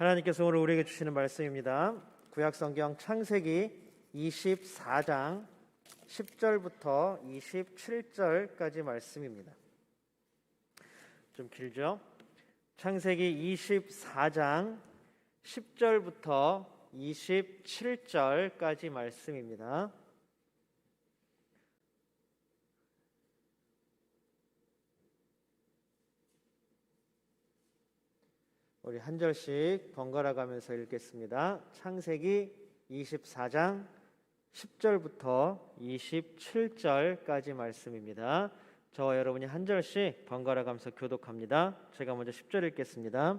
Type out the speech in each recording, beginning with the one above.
하나님께서 오늘 우리에게 주시는 말씀입니다. 구약성경 창세기 24장 10절부터 27절까지 말씀입니다. 좀 길죠? 창세기 24장 10절부터 27절까지 말씀입니다. 우리 한 절씩 번갈아 가면서 읽겠습니다. 창세기 24장 10절부터 27절까지 말씀입니다. 저와 여러분이 한 절씩 번갈아 가면서 교독합니다. 제가 먼저 10절 읽겠습니다.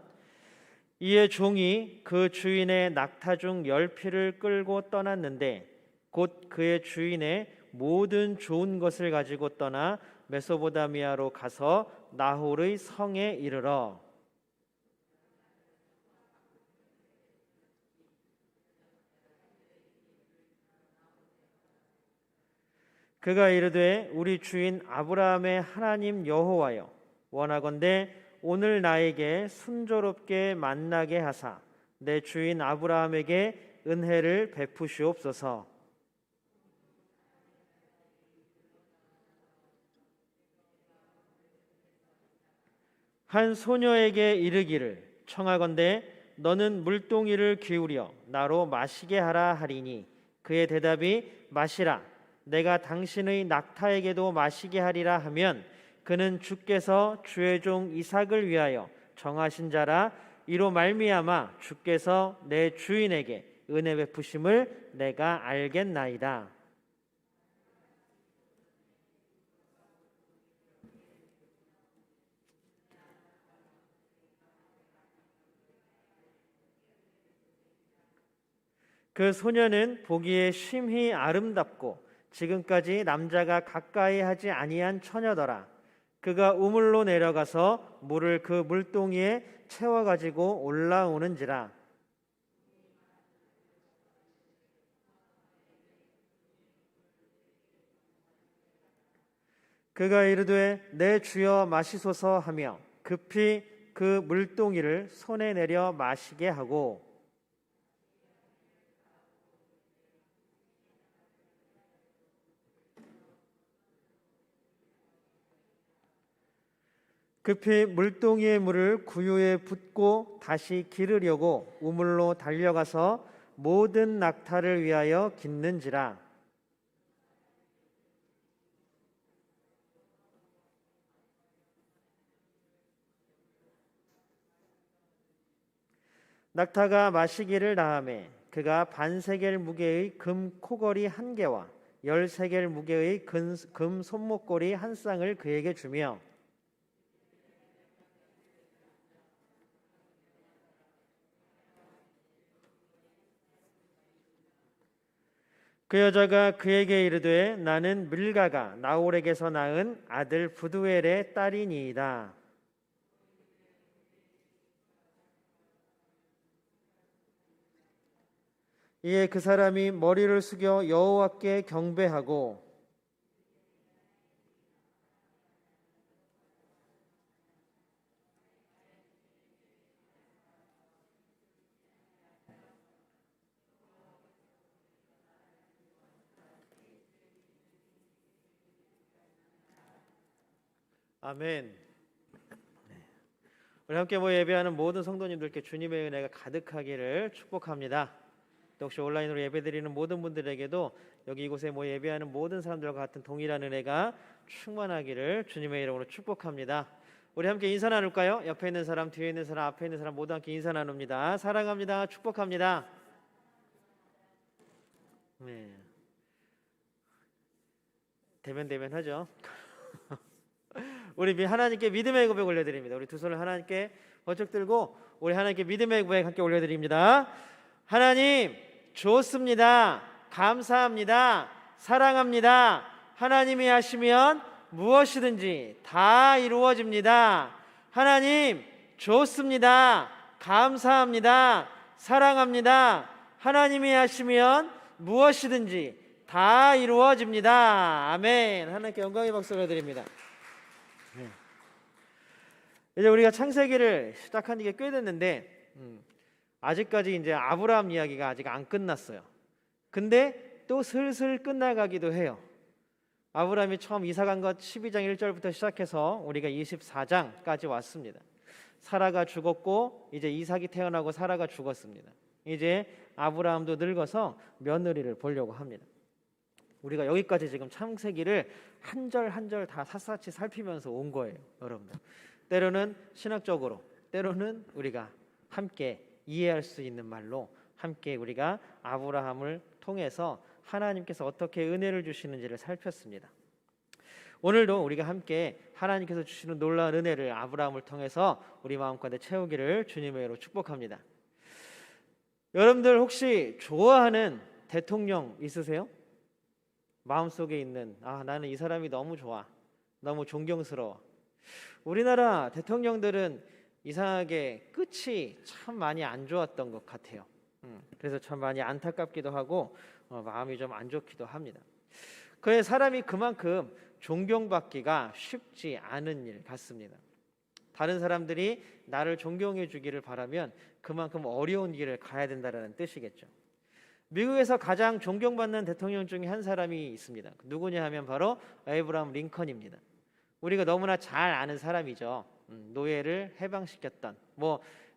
이에 종이 그 주인의 낙타 중 10匹를 끌고 떠났는데 곧 그의 주인의 모든 좋은 것을 가지고 떠나 메소보다미아로 가서 나홀의 성에 이르러 그가 이르되 우리 주인 아브라함의 하나님 여호와여, 원하건대 오늘 나에게 순조롭게 만나게 하사 내 주인 아브라함에게 은혜를 베푸시옵소서. 한 소녀에게 이르기를 청하건대 너는 물동이를 기울여 나로 마시게 하라 하리니 그의 대답이 마시라, 내가 당신의 낙타에게도 마시게 하리라 하면 그는 주께서 주의 종 이삭을 위하여 정하신 자라. 이로 말미암아 주께서 내 주인에게 은혜 베푸심을 내가 알겠나이다. 그 소녀는 보기에 심히 아름답고 지금까지 남자가 가까이 하지 아니한 처녀더라. 그가 우물로 내려가서 물을 그 물동이에 채워가지고 올라오는지라. 그가 이르되 내 주여 마시소서 하며 급히 그 물동이를 손에 내려 마시게 하고 급히 물동이의 물을 구유에 붓고 다시 기르려고 우물로 달려가서 모든 낙타를 위하여 깃는지라. 낙타가 마시기를 다하매 그가 반세겔 무게의 금 코걸이 1개와 10세겔 무게의 금 손목걸이 1쌍을 그에게 주며 그 여자가 그에게 이르되 나는 밀가가 나홀에게서 낳은 아들 부두엘의 딸이니이다. 이에 그 사람이 머리를 숙여 여호와께 경배하고 아멘. 우리 함께 모여 예배하는 모든 성도님들께 주님의 은혜가 가득하기를 축복합니다. 또 혹시 온라인으로 예배드리는 모든 분들에게도 여기 이곳에 모여 예배하는 모든 사람들과 같은 동일한 은혜가 충만하기를 주님의 이름으로 축복합니다. 우리 함께 인사 나눌까요? 옆에 있는 사람, 뒤에 있는 사람, 앞에 있는 사람 모두 함께 인사 나눕니다. 사랑합니다. 축복합니다. 네. 대면하죠. 우리 하나님께 믿음의 고백 올려드립니다. 우리 두 손을 하나님께 번쩍 들고 우리 하나님께 믿음의 고백 함께 올려드립니다. 하나님 좋습니다. 감사합니다. 사랑합니다. 하나님이 하시면 무엇이든지 다 이루어집니다. 하나님 좋습니다. 감사합니다. 사랑합니다. 하나님이 하시면 무엇이든지 다 이루어집니다. 아멘. 하나님께 영광의 박수 올려드립니다. 이제 우리가 창세기를 시작한 지 꽤 됐는데 아직까지 이제 아브라함 이야기가 아직 안 끝났어요. 근데 또 슬슬 끝나가기도 해요. 아브라함이 처음 이사간 것 12장 1절부터 시작해서 우리가 24장까지 왔습니다. 사라가 죽었고 이제 이삭이 태어나고 사라가 죽었습니다. 이제 아브라함도 늙어서 며느리를 보려고 합니다. 우리가 여기까지 지금 창세기를 한 절 한 절 다 샅샅이 살피면서 온 거예요, 여러분들. 때로는 신학적으로, 때로는 우리가 함께 이해할 수 있는 말로 함께 우리가 아브라함을 통해서 하나님께서 어떻게 은혜를 주시는지를 살폈습니다. 오늘도 우리가 함께 하나님께서 주시는 놀라운 은혜를 아브라함을 통해서 우리 마음가운데 채우기를 주님의 이름으로 축복합니다. 여러분들 혹시 좋아하는 대통령 있으세요? 마음속에 있는 나는 이 사람이 너무 좋아, 너무 존경스러워. 우리나라 대통령들은 이상하게 끝이 참 많이 안 좋았던 것 같아요. 그래서 참 많이 안타깝기도 하고 마음이 좀 안 좋기도 합니다. 그의 사람이 그만큼 존경받기가 쉽지 않은 일 같습니다. 다른 사람들이 나를 존경해 주기를 바라면 그만큼 어려운 길을 가야 된다는 뜻이겠죠. 미국에서 가장 존경받는 대통령 중에 한 사람이 있습니다. 누구냐 하면 바로 에이브라함 링컨입니다. 우리가 너무나 잘 아는 사람이죠. 노예를 해방시켰던,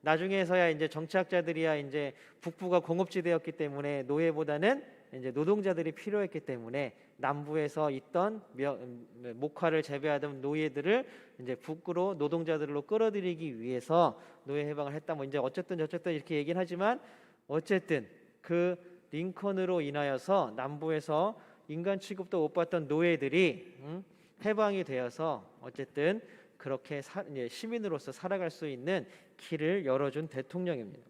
나중에서야 이제 정치학자들이야 이제 북부가 공업지대였기 때문에 노예보다는 이제 노동자들이 필요했기 때문에 남부에서 있던 목화를 재배하던 노예들을 이제 북으로 노동자들로 끌어들이기 위해서 노예 해방을 했다. 이제 어쨌든 이렇게 얘기는 하지만 어쨌든 그 링컨으로 인하여서 남부에서 인간 취급도 못 받던 노예들이 해방이 되어서 어쨌든 그렇게 시민으로서 살아갈 수 있는 길을 열어준 대통령입니다.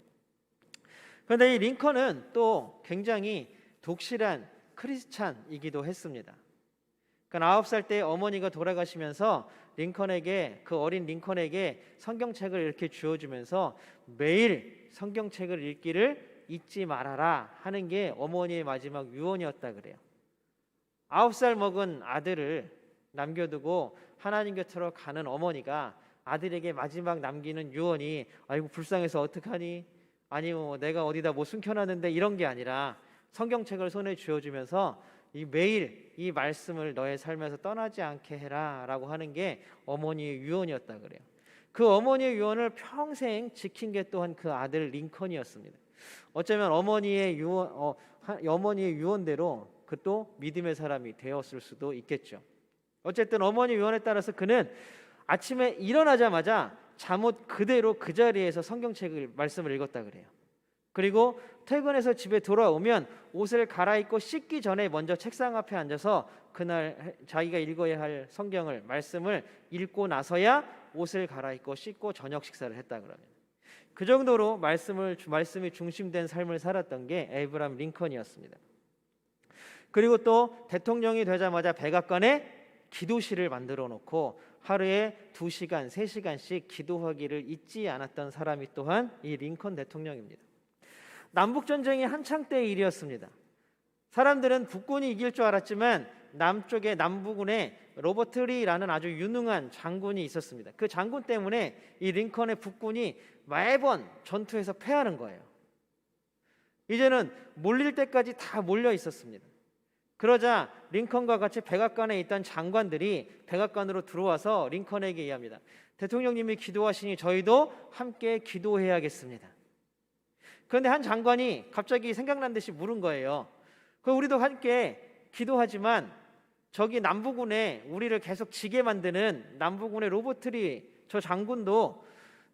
그런데 이 링컨은 또 굉장히 독실한 크리스찬이기도 했습니다. 그러니까 9살 때 어머니가 돌아가시면서 그 어린 링컨에게 성경책을 이렇게 주어주면서 매일 성경책을 읽기를 잊지 말아라 하는 게 어머니의 마지막 유언이었다 그래요. 9살 먹은 아들을 남겨두고 하나님 곁으로 가는 어머니가 아들에게 마지막 남기는 유언이 아이고 불쌍해서 어떡하니? 아니 내가 어디다 숨겨놨는데 이런 게 아니라 성경책을 손에 쥐어주면서 매일 이 말씀을 너의 삶에서 떠나지 않게 해라 라고 하는 게 어머니의 유언이었다 그래요. 그 어머니의 유언을 평생 지킨 게 또한 그 아들 링컨이었습니다. 어쩌면 어머니의 유언대로 그 또 믿음의 사람이 되었을 수도 있겠죠. 어쨌든 어머니 유언에 따라서 그는 아침에 일어나자마자 잠옷 그대로 그 자리에서 말씀을 읽었다 그래요. 그리고 퇴근해서 집에 돌아오면 옷을 갈아입고 씻기 전에 먼저 책상 앞에 앉아서 그날 자기가 읽어야 할 말씀을 읽고 나서야 옷을 갈아입고 씻고 저녁 식사를 했다 그러면 그 정도로 말씀이 중심된 삶을 살았던 게 에이브라함 링컨이었습니다. 그리고 또 대통령이 되자마자 백악관에 기도실을 만들어 놓고 하루에 2시간, 3시간씩 기도하기를 잊지 않았던 사람이 또한 이 링컨 대통령입니다. 남북전쟁이 한창 때의 일이었습니다. 사람들은 북군이 이길 줄 알았지만 남부군에 로버트 리라는 아주 유능한 장군이 있었습니다. 그 장군 때문에 이 링컨의 북군이 매번 전투에서 패하는 거예요. 이제는 몰릴 때까지 다 몰려 있었습니다. 그러자 링컨과 같이 백악관에 있던 장관들이 백악관으로 들어와서 링컨에게 얘기합니다. 대통령님이 기도하시니 저희도 함께 기도해야겠습니다. 그런데 한 장관이 갑자기 생각난 듯이 물은 거예요. 우리도 함께 기도하지만 저기 남부군에 우리를 계속 지게 만드는 남부군의 로버트리 저 장군도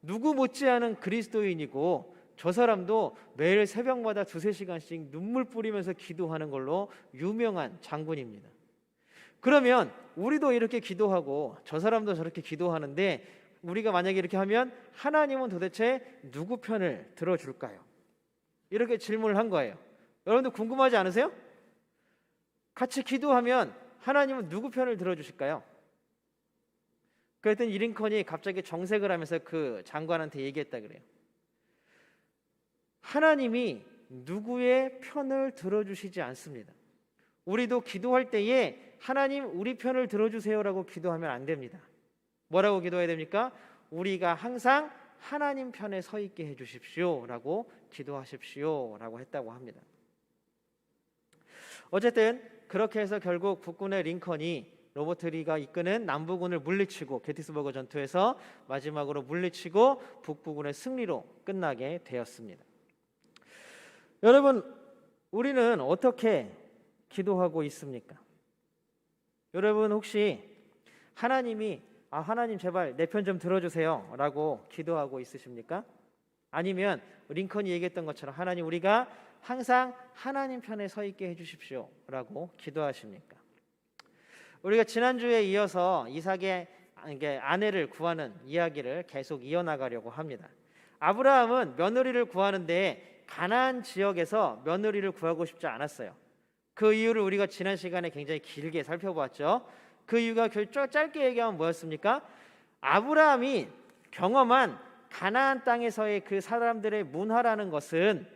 누구 못지않은 그리스도인이고 저 사람도 매일 새벽마다 2-3시간씩 눈물 뿌리면서 기도하는 걸로 유명한 장군입니다. 그러면 우리도 이렇게 기도하고 저 사람도 저렇게 기도하는데 우리가 만약에 이렇게 하면 하나님은 도대체 누구 편을 들어줄까요? 이렇게 질문을 한 거예요. 여러분들 궁금하지 않으세요? 같이 기도하면 하나님은 누구 편을 들어주실까요? 그랬더니 이 링컨이 갑자기 정색을 하면서 그 장관한테 얘기했다 그래요. 하나님이 누구의 편을 들어주시지 않습니다. 우리도 기도할 때에 하나님 우리 편을 들어주세요라고 기도하면 안 됩니다. 뭐라고 기도해야 됩니까? 우리가 항상 하나님 편에 서 있게 해주십시오라고 기도하십시오라고 했다고 합니다. 어쨌든 그렇게 해서 결국 국군의 링컨이 로버트 리가 이끄는 남부군을 물리치고 게티스버그 전투에서 마지막으로 물리치고 북부군의 승리로 끝나게 되었습니다. 여러분, 우리는 어떻게 기도하고 있습니까? 여러분 혹시 하나님이 하나님 제발 내 편 좀 들어주세요 라고 기도하고 있으십니까? 아니면 링컨이 얘기했던 것처럼 하나님 우리가 항상 하나님 편에 서 있게 해주십시오 라고 기도하십니까? 우리가 지난주에 이어서 이삭의 아내를 구하는 이야기를 계속 이어나가려고 합니다. 아브라함은 며느리를 구하는데 가나안 지역에서 며느리를 구하고 싶지 않았어요. 그 이유를 우리가 지난 시간에 굉장히 길게 살펴보았죠. 그 이유가 짧게 얘기하면 뭐였습니까? 아브라함이 경험한 가나안 땅에서의 그 사람들의 문화라는 것은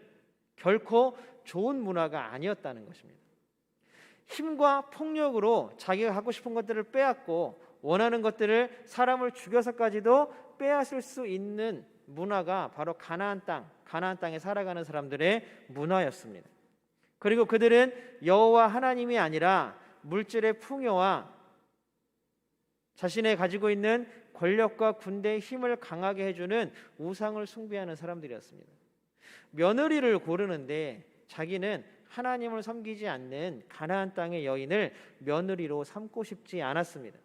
결코 좋은 문화가 아니었다는 것입니다. 힘과 폭력으로 자기가 하고 싶은 것들을 빼앗고 원하는 것들을 사람을 죽여서까지도 빼앗을 수 있는 문화가 바로 가나안 땅에 살아가는 사람들의 문화였습니다. 그리고 그들은 여호와 하나님이 아니라 물질의 풍요와 자신의 가지고 있는 권력과 군대의 힘을 강하게 해주는 우상을 숭배하는 사람들이었습니다. 며느리를 고르는데 자기는 하나님을 섬기지 않는 가나안 땅의 여인을 며느리로 삼고 싶지 않았습니다.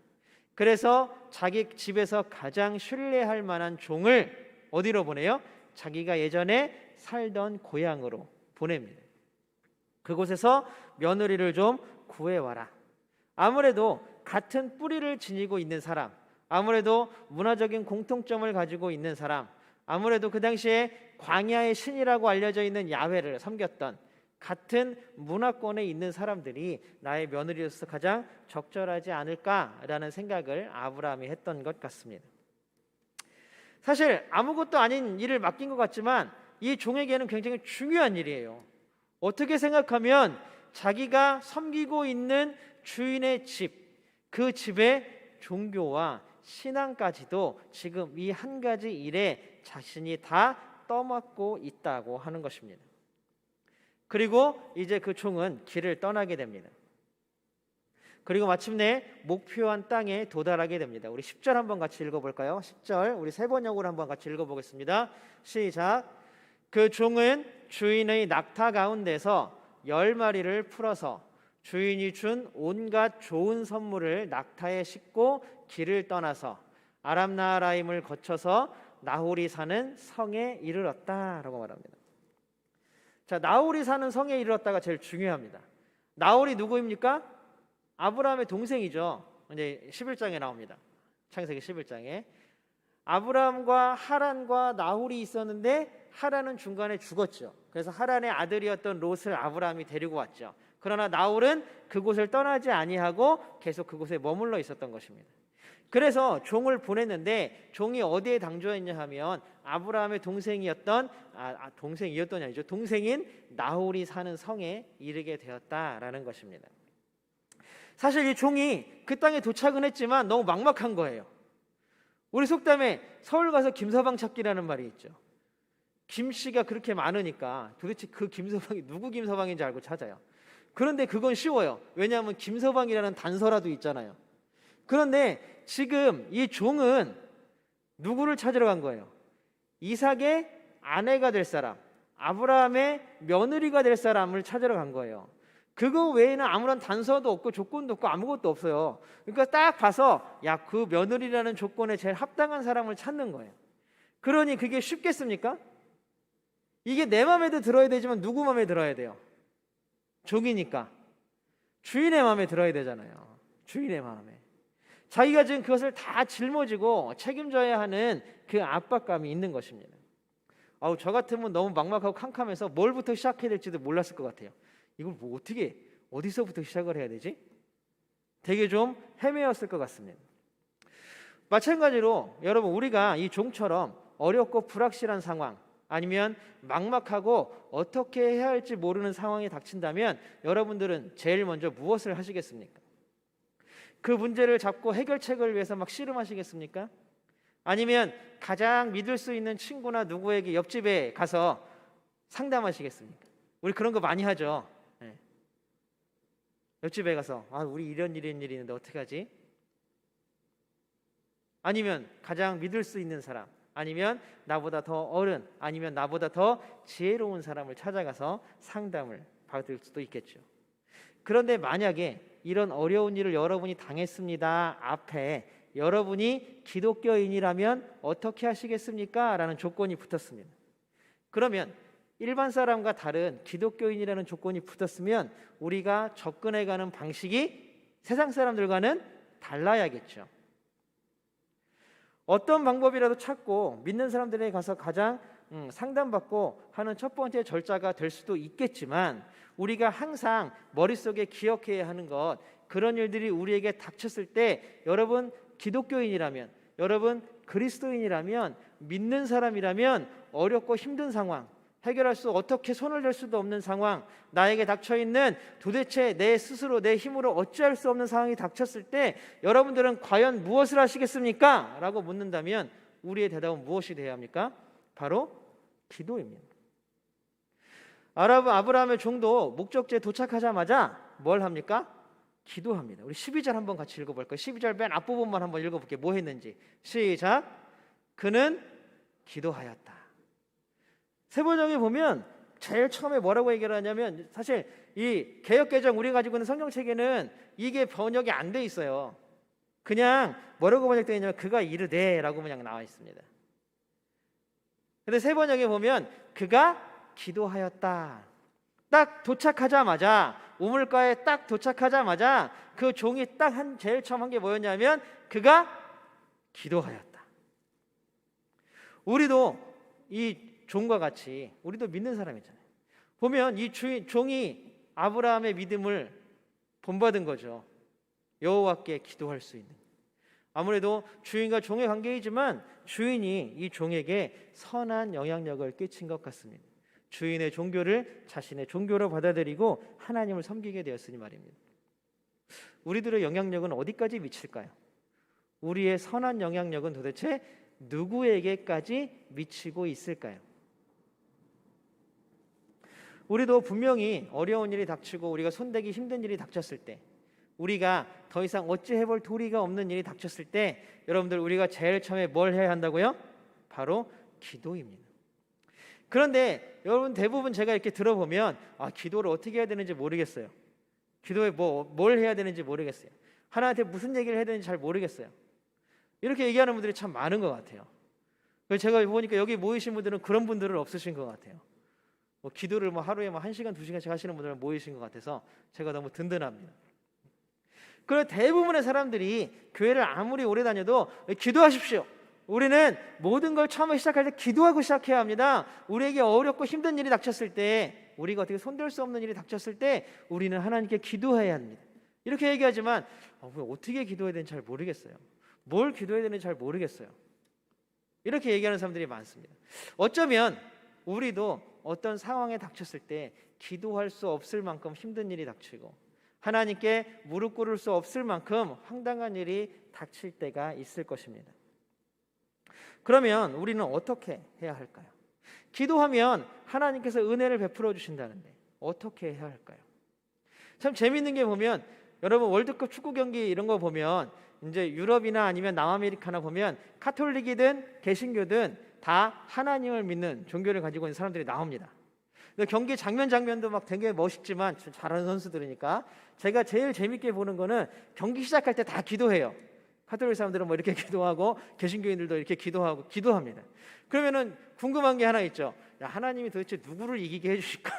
그래서 자기 집에서 가장 신뢰할 만한 종을 어디로 보내요? 자기가 예전에 살던 고향으로 보냅니다. 그곳에서 며느리를 좀 구해와라. 아무래도 같은 뿌리를 지니고 있는 사람, 아무래도 문화적인 공통점을 가지고 있는 사람, 아무래도 그 당시에 광야의 신이라고 알려져 있는 야훼를 섬겼던 같은 문화권에 있는 사람들이 나의 며느리로서 가장 적절하지 않을까라는 생각을 아브라함이 했던 것 같습니다. 사실 아무것도 아닌 일을 맡긴 것 같지만 이 종에게는 굉장히 중요한 일이에요. 어떻게 생각하면 자기가 섬기고 있는 주인의 집, 그 집의 종교와 신앙까지도 지금 이 한 가지 일에 자신이 다 떠맡고 있다고 하는 것입니다. 그리고 이제 그 종은 길을 떠나게 됩니다. 그리고 마침내 목표한 땅에 도달하게 됩니다. 우리 10절 한번 같이 읽어볼까요? 10절 우리 세 번역으로 한번 같이 읽어보겠습니다. 시작. 그 종은 주인의 낙타 가운데서 10마리를 풀어서 주인이 준 온갖 좋은 선물을 낙타에 싣고 길을 떠나서 아람 나하라임을 거쳐서 나홀이 사는 성에 이르렀다라고 말합니다. 자, 나홀이 사는 성에 이르렀다가 제일 중요합니다. 나홀이 누구입니까? 아브라함의 동생이죠. 이제 11장에 나옵니다. 창세기 11장에 아브라함과 하란과 나홀이 있었는데 하란은 중간에 죽었죠. 그래서 하란의 아들이었던 롯을 아브라함이 데리고 왔죠. 그러나 나홀은 그곳을 떠나지 아니하고 계속 그곳에 머물러 있었던 것입니다. 그래서 종을 보냈는데 종이 어디에 당조했냐 하면 아브라함의 동생이었던 동생이었더니 아니죠. 동생인 나홀이 사는 성에 이르게 되었다라는 것입니다. 사실 이 종이 그 땅에 도착은 했지만 너무 막막한 거예요. 우리 속담에 서울 가서 김서방 찾기라는 말이 있죠. 김씨가 그렇게 많으니까 도대체 그 김서방이 누구 김서방인지 알고 찾아요. 그런데 그건 쉬워요. 왜냐하면 김서방이라는 단서라도 있잖아요. 그런데 지금 이 종은 누구를 찾으러 간 거예요? 이삭의 아내가 될 사람, 아브라함의 며느리가 될 사람을 찾으러 간 거예요. 그거 외에는 아무런 단서도 없고 조건도 없고 아무것도 없어요. 그러니까 딱 봐서 그 며느리라는 조건에 제일 합당한 사람을 찾는 거예요. 그러니 그게 쉽겠습니까? 이게 내 마음에도 들어야 되지만 누구 마음에 들어야 돼요? 종이니까 주인의 마음에 들어야 되잖아요. 주인의 마음에. 자기가 지금 그것을 다 짊어지고 책임져야 하는 그 압박감이 있는 것입니다. 저 같으면 너무 막막하고 캄캄해서 뭘부터 시작해야 될지도 몰랐을 것 같아요. 이걸 어디서부터 시작을 해야 되지? 되게 좀 헤매었을 것 같습니다. 마찬가지로 여러분 우리가 이 종처럼 어렵고 불확실한 상황 아니면 막막하고 어떻게 해야 할지 모르는 상황이 닥친다면 여러분들은 제일 먼저 무엇을 하시겠습니까? 그 문제를 잡고 해결책을 위해서 막 씨름하시겠습니까? 아니면 가장 믿을 수 있는 친구나 누구에게 옆집에 가서 상담하시겠습니까? 우리 그런 거 많이 하죠. 네. 옆집에 가서 우리 이런 일이 있는데 어떻게 하지? 아니면 가장 믿을 수 있는 사람, 아니면 나보다 더 어른, 아니면 나보다 더 지혜로운 사람을 찾아가서 상담을 받을 수도 있겠죠. 그런데 만약에 이런 어려운 일을 여러분이 당했습니다 앞에 여러분이 기독교인이라면 어떻게 하시겠습니까? 라는 조건이 붙었습니다. 그러면 일반 사람과 다른 기독교인이라는 조건이 붙었으면 우리가 접근해가는 방식이 세상 사람들과는 달라야겠죠. 어떤 방법이라도 찾고 믿는 사람들에게 가서 가장 상담받고 하는 첫 번째 절차가 될 수도 있겠지만, 우리가 항상 머릿속에 기억해야 하는 것, 그런 일들이 우리에게 닥쳤을 때 여러분 기독교인이라면, 여러분 그리스도인이라면, 믿는 사람이라면 어렵고 힘든 상황, 해결할 수 어떻게 손을 댈 수도 없는 상황, 나에게 닥쳐있는 도대체 내 스스로 내 힘으로 어찌할 수 없는 상황이 닥쳤을 때 여러분들은 과연 무엇을 하시겠습니까? 라고 묻는다면 우리의 대답은 무엇이 되어야 합니까? 바로 기도입니다. 아브라함의 종도 목적지에 도착하자마자 뭘 합니까? 기도합니다. 우리 12절 한번 같이 읽어볼까요? 12절 맨 앞부분만 한번 읽어볼게요. 뭐 했는지. 시작. 그는 기도하였다. 세 번역에 보면 제일 처음에 뭐라고 얘기를 하냐면, 사실 이 개역개정 우리가 가지고 있는 성경책에는 이게 번역이 안 돼 있어요. 그냥 뭐라고 번역되어 있냐면 그가 이르되 라고 그냥 나와 있습니다. 근데 세 번역에 보면 그가 기도하였다. 딱 도착하자마자, 우물가에 딱 도착하자마자 그 종이 제일 처음 한 게 뭐였냐면 그가 기도하였다. 우리도 이 종과 같이 우리도 믿는 사람이잖아요. 보면 이 종이 아브라함의 믿음을 본받은 거죠. 여호와께 기도할 수 있는. 아무래도 주인과 종의 관계이지만 주인이 이 종에게 선한 영향력을 끼친 것 같습니다. 주인의 종교를 자신의 종교로 받아들이고 하나님을 섬기게 되었으니 말입니다. 우리들의 영향력은 어디까지 미칠까요? 우리의 선한 영향력은 도대체 누구에게까지 미치고 있을까요? 우리도 분명히 어려운 일이 닥치고 우리가 손대기 힘든 일이 닥쳤을 때, 우리가 더 이상 어찌 해볼 도리가 없는 일이 닥쳤을 때, 여러분들 우리가 제일 처음에 뭘 해야 한다고요? 바로 기도입니다. 그런데 여러분 대부분 제가 이렇게 들어보면 기도를 어떻게 해야 되는지 모르겠어요. 기도에 뭘 해야 되는지 모르겠어요. 하나님한테 무슨 얘기를 해야 되는지 잘 모르겠어요. 이렇게 얘기하는 분들이 참 많은 것 같아요. 그래서 제가 보니까 여기 모이신 분들은 그런 분들은 없으신 것 같아요. 기도를 하루에 1시간, 2시간씩 하시는 분들은 모이신 것 같아서 제가 너무 든든합니다. 그리고 대부분의 사람들이 교회를 아무리 오래 다녀도 기도하십시오. 우리는 모든 걸 처음에 시작할 때 기도하고 시작해야 합니다. 우리에게 어렵고 힘든 일이 닥쳤을 때, 우리가 어떻게 손댈 수 없는 일이 닥쳤을 때 우리는 하나님께 기도해야 합니다. 이렇게 얘기하지만 어떻게 기도해야 되는지 잘 모르겠어요. 뭘 기도해야 되는지 잘 모르겠어요. 이렇게 얘기하는 사람들이 많습니다. 어쩌면 우리도 어떤 상황에 닥쳤을 때 기도할 수 없을 만큼 힘든 일이 닥치고 하나님께 무릎 꿇을 수 없을 만큼 황당한 일이 닥칠 때가 있을 것입니다. 그러면 우리는 어떻게 해야 할까요? 기도하면 하나님께서 은혜를 베풀어 주신다는데 어떻게 해야 할까요? 참 재미있는 게 보면, 여러분 월드컵 축구 경기 이런 거 보면 이제 유럽이나 아니면 남아메리카나 보면 카톨릭이든 개신교든 다 하나님을 믿는 종교를 가지고 있는 사람들이 나옵니다. 경기 장면도 되게 멋있지만 잘하는 선수들이니까 제가 제일 재밌게 보는 거는 경기 시작할 때 다 기도해요. 카톨릭 사람들은 이렇게 기도하고 개신교인들도 이렇게 기도합니다. 그러면은 궁금한 게 하나 있죠. 하나님이 도대체 누구를 이기게 해주실까?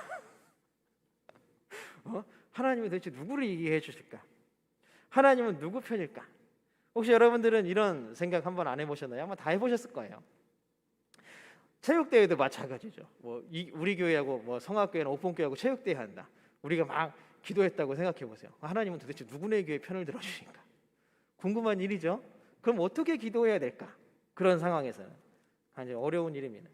하나님이 도대체 누구를 이기게 해주실까? 하나님은 누구 편일까? 혹시 여러분들은 이런 생각 한번 안 해보셨나요? 아마 다 해보셨을 거예요. 체육대회도 마찬가지죠. 우리 교회하고 성악교회나 오픈교회하고 체육대회 한다. 우리가 막 기도했다고 생각해 보세요. 하나님은 도대체 누구네 교회 편을 들어주실까? 궁금한 일이죠. 그럼 어떻게 기도해야 될까? 그런 상황에서는 아주 어려운 일입니다.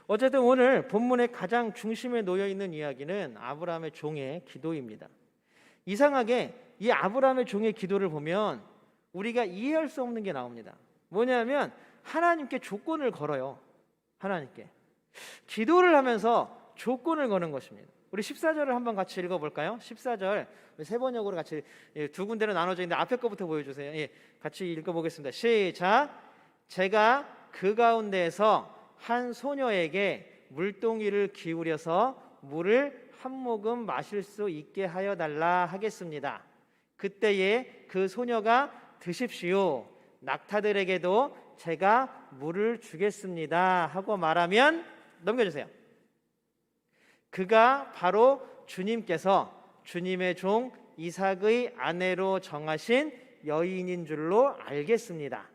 어쨌든 오늘 본문의 가장 중심에 놓여 있는 이야기는 아브라함의 종의 기도입니다. 이상하게 이 아브라함의 종의 기도를 보면 우리가 이해할 수 없는 게 나옵니다. 뭐냐면 하나님께 조건을 걸어요. 하나님께 기도를 하면서 조건을 거는 것입니다. 우리 14절을 한번 같이 읽어볼까요? 14절 세 번역으로 같이 두 군데로 나눠져 있는데 앞에 거부터 보여주세요. 예, 같이 읽어보겠습니다. 시작. 제가 그 가운데에서 한 소녀에게 물동이를 기울여서 물을 한 모금 마실 수 있게 하여 달라 하겠습니다. 그때에 그 소녀가 드십시오. 낙타들에게도 제가 물을 주겠습니다 하고 말하면 넘겨주세요. 그가 바로 주님께서 주님의 종 이삭의 아내로 정하신 여인인 줄로 알겠습니다.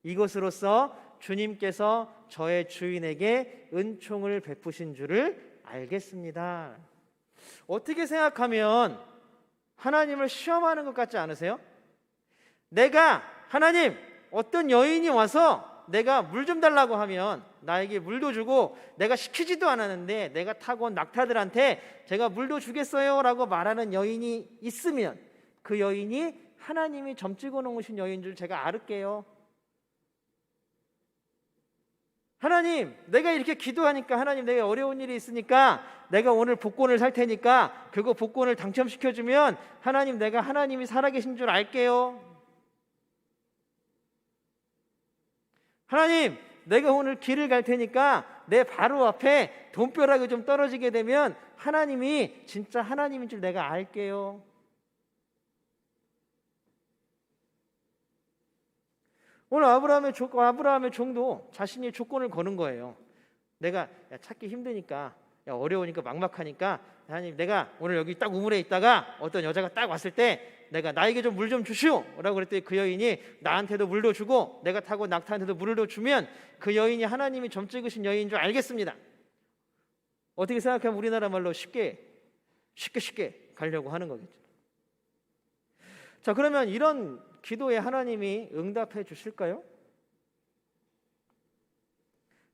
이것으로써 주님께서 저의 주인에게 은총을 베푸신 줄을 알겠습니다. 어떻게 생각하면 하나님을 시험하는 것 같지 않으세요? 내가 하나님 어떤 여인이 와서 내가 물 좀 달라고 하면 나에게 물도 주고 내가 시키지도 않았는데 내가 타고 온 낙타들한테 제가 물도 주겠어요 라고 말하는 여인이 있으면 그 여인이 하나님이 점 찍어 놓으신 여인 줄 제가 알을게요. 하나님 내가 이렇게 기도하니까 하나님 내가 어려운 일이 있으니까 내가 오늘 복권을 살 테니까 그거 복권을 당첨시켜주면 하나님 내가 하나님이 살아계신 줄 알게요. 하나님 내가 오늘 길을 갈 테니까 내 바로 앞에 돈벼락이 좀 떨어지게 되면 하나님이 진짜 하나님인 줄 내가 알게요. 오늘 아브라함의 종도 자신이 조건을 거는 거예요. 내가 찾기 힘드니까 어려우니까 막막하니까 하나님 내가 오늘 여기 딱 우물에 있다가 어떤 여자가 딱 왔을 때 내가 나에게 좀 물 좀 주시오 라고 그랬더니 그 여인이 나한테도 물도 주고 내가 타고 낙타한테도 물도 주면 그 여인이 하나님이 점 찍으신 여인인 줄 알겠습니다. 어떻게 생각하면 우리나라 말로 쉽게 가려고 하는 거겠죠. 자, 그러면 이런 기도에 하나님이 응답해 주실까요?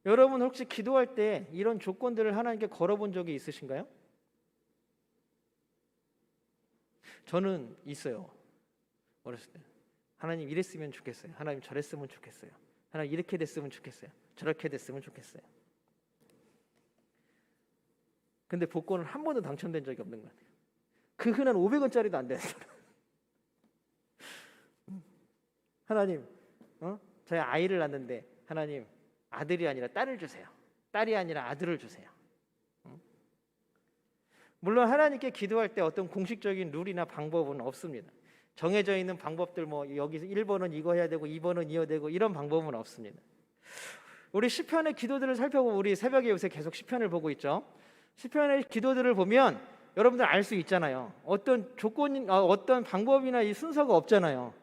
여러분 혹시 기도할 때 이런 조건들을 하나님께 걸어본 적이 있으신가요? 저는 있어요. 어렸을 때 하나님 이랬으면 좋겠어요. 하나님 저랬으면 좋겠어요. 하나님 이렇게 됐으면 좋겠어요. 저렇게 됐으면 좋겠어요. 근데 복권은 한 번도 당첨된 적이 없는 것 같아요. 그 흔한 500원짜리도 안 되는 거예요. 하나님 저희 아이를 낳는데 하나님 아들이 아니라 딸을 주세요. 딸이 아니라 아들을 주세요. 물론 하나님께 기도할 때 어떤 공식적인 룰이나 방법은 없습니다. 정해져 있는 방법들 여기서 1번은 이거 해야 되고 2번은 이어 되고 이런 방법은 없습니다. 우리 시편의 기도들을 살펴보고 우리 새벽에 요새 계속 시편을 보고 있죠. 시편의 기도들을 보면 여러분들 알 수 있잖아요. 어떤 어떤 방법이나 이 순서가 없잖아요.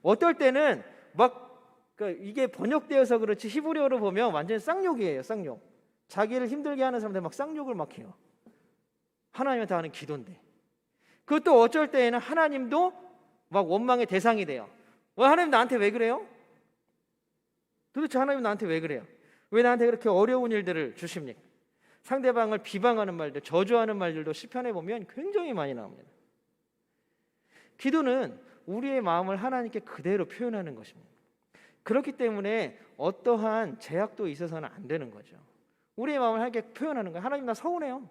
어떨 때는 이게 번역되어서 그렇지 히브리어로 보면 완전 쌍욕이에요. 쌍욕. 자기를 힘들게 하는 사람들 막 쌍욕을 막 해요. 하나님한테 하는 기도인데 그것도 어쩔 때에는 하나님도 막 원망의 대상이 돼요. 하나님 나한테 왜 그래요? 도대체 하나님 나한테 왜 그래요? 왜 나한테 그렇게 어려운 일들을 주십니까? 상대방을 비방하는 말들, 저주하는 말들도 시편에 보면 굉장히 많이 나옵니다. 기도는 우리의 마음을 하나님께 그대로 표현하는 것입니다. 그렇기 때문에 어떠한 제약도 있어서는 안 되는 거죠. 우리의 마음을 하나님께 표현하는 거예요. 하나님 나 서운해요.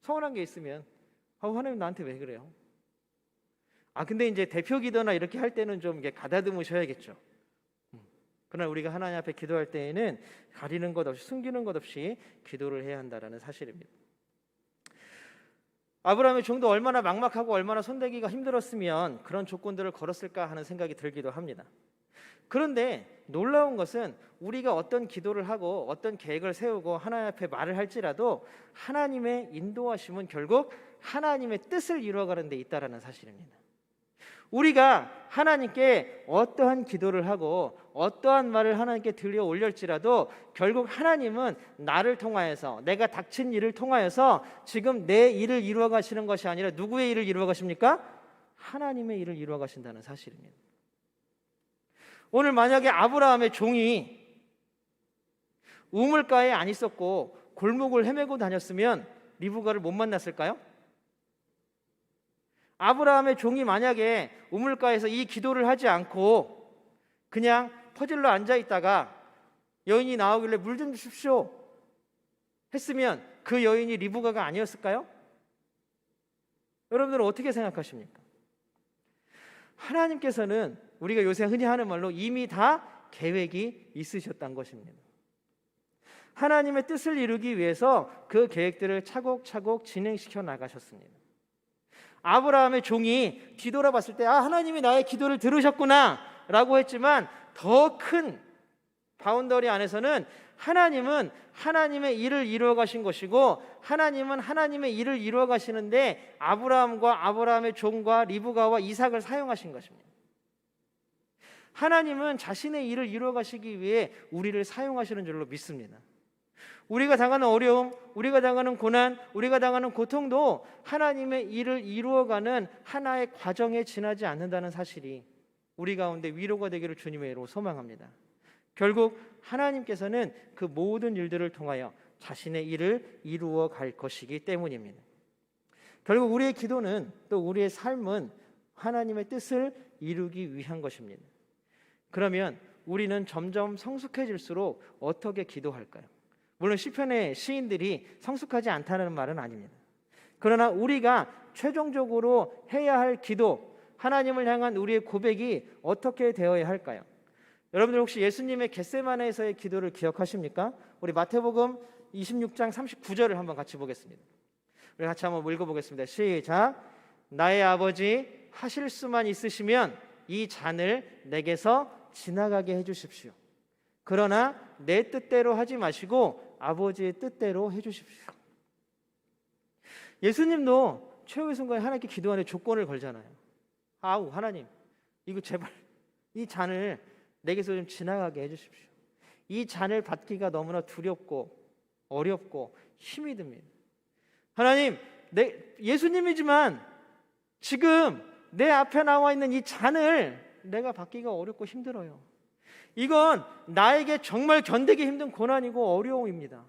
서운한 게 있으면 하나님 나한테 왜 그래요? 근데 이제 대표 기도나 이렇게 할 때는 좀 이게 가다듬으셔야겠죠. 그러나 우리가 하나님 앞에 기도할 때에는 가리는 것 없이 숨기는 것 없이 기도를 해야 한다는 사실입니다. 아브라함의 종도 얼마나 막막하고 얼마나 손대기가 힘들었으면 그런 조건들을 걸었을까 하는 생각이 들기도 합니다. 그런데 놀라운 것은 우리가 어떤 기도를 하고 어떤 계획을 세우고 하나님 앞에 말을 할지라도 하나님의 인도하심은 결국 하나님의 뜻을 이루어가는 데 있다는 사실입니다. 우리가 하나님께 어떠한 기도를 하고 어떠한 말을 하나님께 들려 올릴지라도 결국 하나님은 나를 통하여서 내가 닥친 일을 통하여서 지금 내 일을 이루어 가시는 것이 아니라 누구의 일을 이루어 가십니까? 하나님의 일을 이루어 가신다는 사실입니다. 오늘 만약에 아브라함의 종이 우물가에 안 있었고 골목을 헤매고 다녔으면 리브가를 못 만났을까요? 아브라함의 종이 만약에 우물가에서 이 기도를 하지 않고 그냥 퍼질러 앉아 있다가 여인이 나오길래 물 좀 주십시오 했으면 그 여인이 리브가가 아니었을까요? 여러분들은 어떻게 생각하십니까? 하나님께서는 우리가 요새 흔히 하는 말로 이미 다 계획이 있으셨다는 것입니다. 하나님의 뜻을 이루기 위해서 그 계획들을 차곡차곡 진행시켜 나가셨습니다. 아브라함의 종이 뒤돌아봤을 때 하나님이 나의 기도를 들으셨구나 라고 했지만 더 큰 바운더리 안에서는 하나님은 하나님의 일을 이루어 가신 것이고 하나님은 하나님의 일을 이루어 가시는데 아브라함과 아브라함의 종과 리브가와 이삭을 사용하신 것입니다. 하나님은 자신의 일을 이루어 가시기 위해 우리를 사용하시는 줄로 믿습니다. 우리가 당하는 어려움, 우리가 당하는 고난, 우리가 당하는 고통도 하나님의 일을 이루어가는 하나의 과정에 지나지 않는다는 사실이 우리 가운데 위로가 되기를 주님의 이름으로 소망합니다. 결국 하나님께서는 그 모든 일들을 통하여 자신의 일을 이루어 갈 것이기 때문입니다. 결국 우리의 기도는 또 우리의 삶은 하나님의 뜻을 이루기 위한 것입니다. 그러면 우리는 점점 성숙해질수록 어떻게 기도할까요? 물론 시편의 시인들이 성숙하지 않다는 말은 아닙니다. 그러나 우리가 최종적으로 해야 할 기도, 하나님을 향한 우리의 고백이 어떻게 되어야 할까요? 여러분들 혹시 예수님의 겟세마네에서의 기도를 기억하십니까? 우리 마태복음 26장 39절을 한번 같이 보겠습니다. 우리 같이 한번 읽어보겠습니다. 시작. 나의 아버지 하실 수만 있으시면 이 잔을 내게서 지나가게 해주십시오. 그러나 내 뜻대로 하지 마시고 아버지의 뜻대로 해주십시오. 예수님도 최후의 순간에 하나님께 기도하는 조건을 걸잖아요. 아우 하나님 이거 제발 이 잔을 내게서 좀 지나가게 해주십시오. 이 잔을 받기가 너무나 두렵고 어렵고 힘이 듭니다. 하나님 예수님이지만 지금 내 앞에 나와 있는 이 잔을 내가 받기가 어렵고 힘들어요. 이건 나에게 정말 견디기 힘든 고난이고 어려움입니다.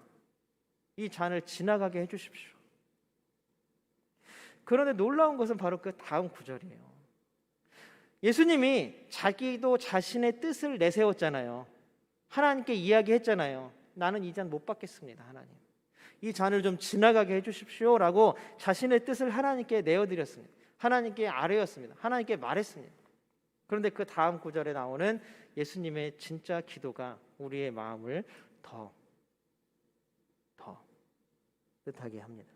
이 잔을 지나가게 해주십시오. 그런데 놀라운 것은 바로 그 다음 구절이에요. 예수님이 자기도 자신의 뜻을 내세웠잖아요. 하나님께 이야기했잖아요. 나는 이 잔 못 받겠습니다. 하나님 이 잔을 좀 지나가게 해주십시오 라고 자신의 뜻을 하나님께 내어드렸습니다. 하나님께 아뢰었습니다. 하나님께 말했습니다. 그런데 그 다음 구절에 나오는 예수님의 진짜 기도가 우리의 마음을 더 뜻하게 합니다.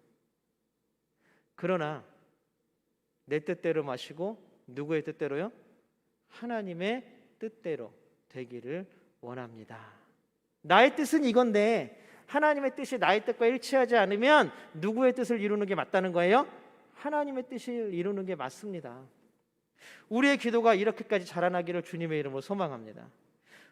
그러나 내 뜻대로 마시고 누구의 뜻대로요? 하나님의 뜻대로 되기를 원합니다. 나의 뜻은 이건데 하나님의 뜻이 나의 뜻과 일치하지 않으면 누구의 뜻을 이루는 게 맞다는 거예요? 하나님의 뜻을 이루는 게 맞습니다. 우리의 기도가 이렇게까지 자라나기를 주님의 이름으로 소망합니다.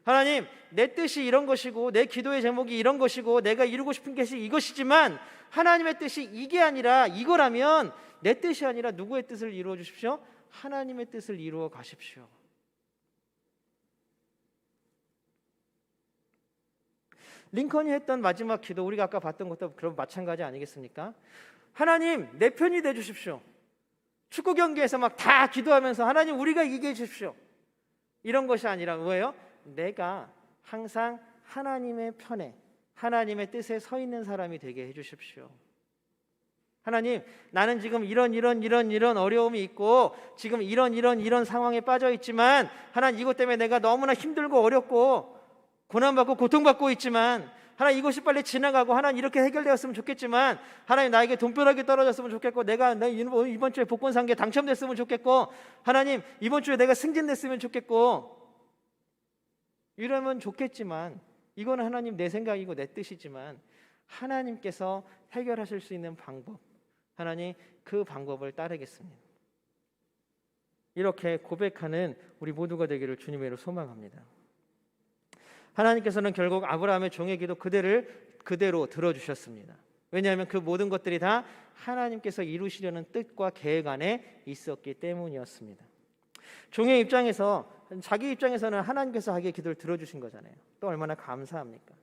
하나님 내 뜻이 이런 것이고 내 기도의 제목이 이런 것이고 내가 이루고 싶은 것이 이것이지만 하나님의 뜻이 이게 아니라 이거라면 내 뜻이 아니라 누구의 뜻을 이루어 주십시오? 하나님의 뜻을 이루어 가십시오. 링컨이 했던 마지막 기도, 우리가 아까 봤던 것도 그런 마찬가지 아니겠습니까? 하나님 내 편이 돼 주십시오. 축구 경기에서 막 다 기도하면서 하나님 우리가 이기게 해 주십시오. 이런 것이 아니라 뭐예요? 내가 항상 하나님의 편에 하나님의 뜻에 서 있는 사람이 되게 해 주십시오. 하나님 나는 지금 이런 어려움이 있고 지금 이런 상황에 빠져 있지만 하나님 이것 때문에 내가 너무나 힘들고 어렵고 고난받고 고통받고 있지만 하나님 이것이 빨리 지나가고 하나님 이렇게 해결되었으면 좋겠지만 하나님 나에게 돈벼락이 떨어졌으면 좋겠고 내가 이번 주에 복권상계 당첨됐으면 좋겠고 하나님 이번 주에 내가 승진됐으면 좋겠고 이러면 좋겠지만 이거는 하나님 내 생각이고 내 뜻이지만 하나님께서 해결하실 수 있는 방법 하나님 그 방법을 따르겠습니다. 이렇게 고백하는 우리 모두가 되기를 주님의 이름으로 소망합니다. 하나님께서는 결국 아브라함의 종의 기도 그대로 들어주셨습니다. 왜냐하면 그 모든 것들이 다 하나님께서 이루시려는 뜻과 계획 안에 있었기 때문이었습니다. 종의 입장에서 자기 입장에서는 하나님께서 자기의 기도를 들어주신 거잖아요. 또 얼마나 감사합니까?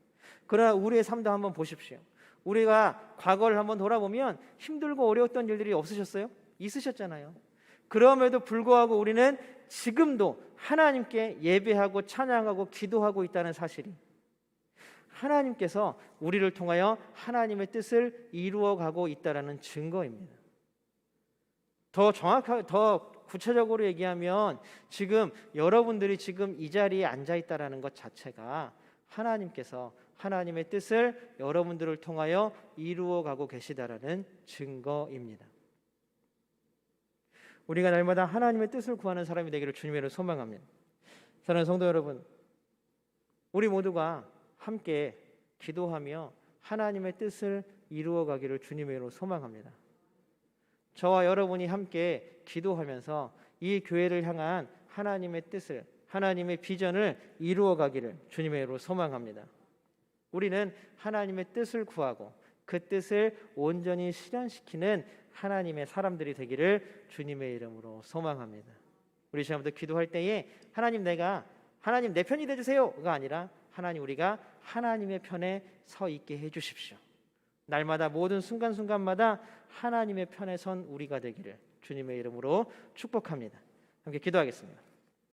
그러나 우리의 삶도 한번 보십시오. 우리가 과거를 한번 돌아보면 힘들고 어려웠던 일들이 없으셨어요? 있으셨잖아요. 그럼에도 불구하고 우리는 지금도 하나님께 예배하고 찬양하고 기도하고 있다는 사실이 하나님께서 우리를 통하여 하나님의 뜻을 이루어가고 있다라는 증거입니다. 더 정확하게, 더 구체적으로 얘기하면 지금 여러분들이 지금 이 자리에 앉아 있다라는 것 자체가 하나님께서 하나님의 뜻을 여러분들을 통하여 이루어가고 계시다라는 증거입니다. 우리가 날마다 하나님의 뜻을 구하는 사람이 되기를 주님의 이름으로 소망합니다. 사랑하는 성도 여러분, 우리 모두가 함께 기도하며 하나님의 뜻을 이루어가기를 주님의 이름으로 소망합니다. 저와 여러분이 함께 기도하면서 이 교회를 향한 하나님의 뜻을, 하나님의 비전을 이루어가기를 주님의 이름으로 소망합니다. 우리는 하나님의 뜻을 구하고 그 뜻을 온전히 실현시키는 하나님의 사람들이 되기를 주님의 이름으로 소망합니다. 우리 지금부터 기도할 때에 하나님 내 편이 되주세요가 아니라 하나님 우리가 하나님의 편에 서 있게 해주십시오. 날마다 모든 순간순간마다 하나님의 편에 선 우리가 되기를 주님의 이름으로 축복합니다. 함께 기도하겠습니다.